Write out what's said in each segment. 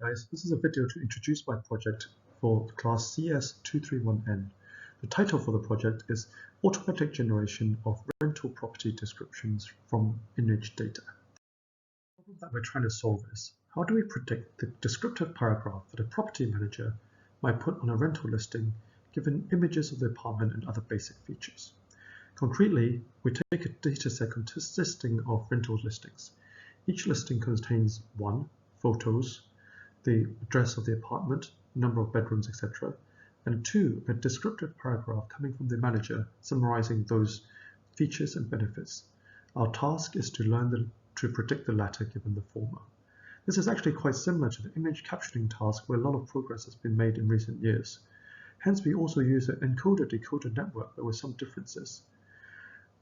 guys, this is a video to introduce my project for class CS231N. The title for the project is Automatic Generation of Rental Property Descriptions from Image Data. The problem that we're trying to solve is, how do we predict the descriptive paragraph that a property manager might put on a rental listing given images of the apartment and other basic features? Concretely, we take a dataset consisting of rental listings. Each listing contains 1. Photos, the address of the apartment, number of bedrooms, etc. And 2. A descriptive paragraph coming from the manager summarizing those features and benefits. Our task is to predict the latter given the former. This is actually quite similar to the image captioning task where a lot of progress has been made in recent years. Hence, we also use an encoder-decoder network but with some differences.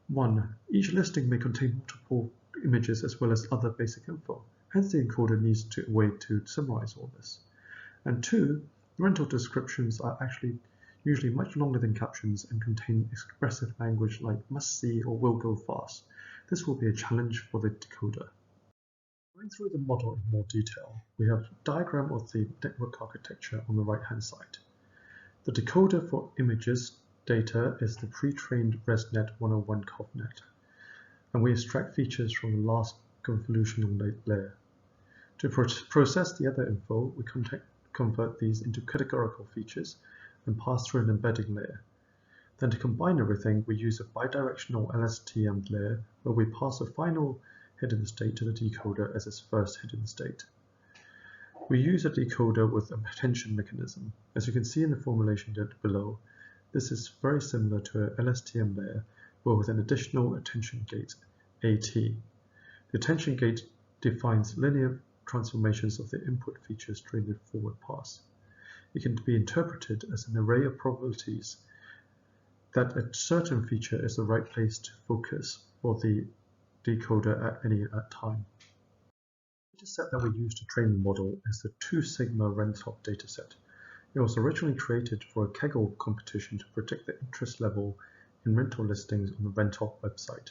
1. Each listing may contain multiple images as well as other basic info. Hence, the encoder needs a way to summarize all this. And 2, rental descriptions are actually usually much longer than captions and contain expressive language like must see or will go fast. This will be a challenge for the decoder. Going through the model in more detail, we have a diagram of the network architecture on the right-hand side. The decoder for images data is the pre-trained ResNet 101 CovNet, and we extract features from the last convolutional layer. To process the other info, we convert these into categorical features and pass through an embedding layer. Then to combine everything, we use a bidirectional LSTM layer where we pass a final hidden state to the decoder as its first hidden state. We use a decoder with a attention mechanism. As you can see in the formulation below, this is very similar to a LSTM layer, but with an additional attention gate, AT. The attention gate defines linear transformations of the input features during the forward pass. It can be interpreted as an array of probabilities that a certain feature is the right place to focus for the decoder at any time. The dataset that we use to train the model is the 2 sigma RenTop dataset. It was originally created for a Kaggle competition to predict the interest level in rental listings on the RenTop website.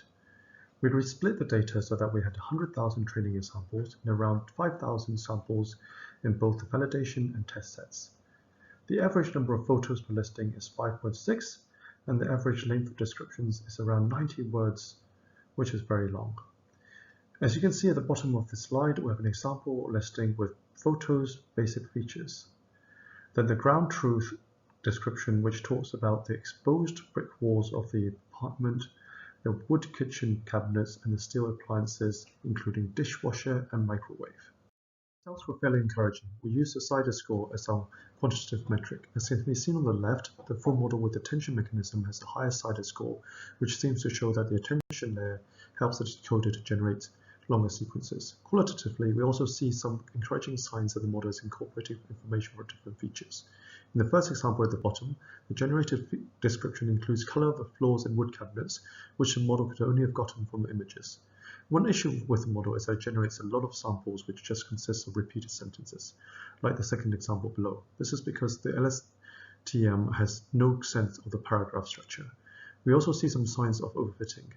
We resplit the data so that we had 100,000 training examples and around 5,000 samples in both the validation and test sets. The average number of photos per listing is 5.6, and the average length of descriptions is around 90 words, which is very long. As you can see at the bottom of the slide, we have an example listing with photos, basic features. Then the ground truth description, which talks about the exposed brick walls of the apartment, the wood kitchen cabinets, and the steel appliances, including dishwasher and microwave. The results were fairly encouraging. We used the CIDR score as our quantitative metric. As can be seen on the left, the full model with the attention mechanism has a higher CIDR score, which seems to show that the attention layer helps the decoder to generate longer sequences. Qualitatively, we also see some encouraging signs that the model is incorporating information for different features. In the first example at the bottom, the generated description includes color of the floors and wood cabinets, which the model could only have gotten from the images. One issue with the model is that it generates a lot of samples which just consist of repeated sentences, like the second example below. This is because the LSTM has no sense of the paragraph structure. We also see some signs of overfitting.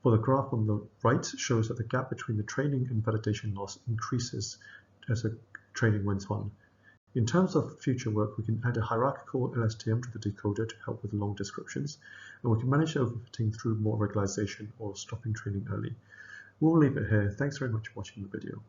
For the graph on the right shows that the gap between the training and validation loss increases as the training went on. In terms of future work, we can add a hierarchical LSTM to the decoder to help with long descriptions, and we can manage overfitting through more regularization or stopping training early. We'll leave it here. Thanks very much for watching the video.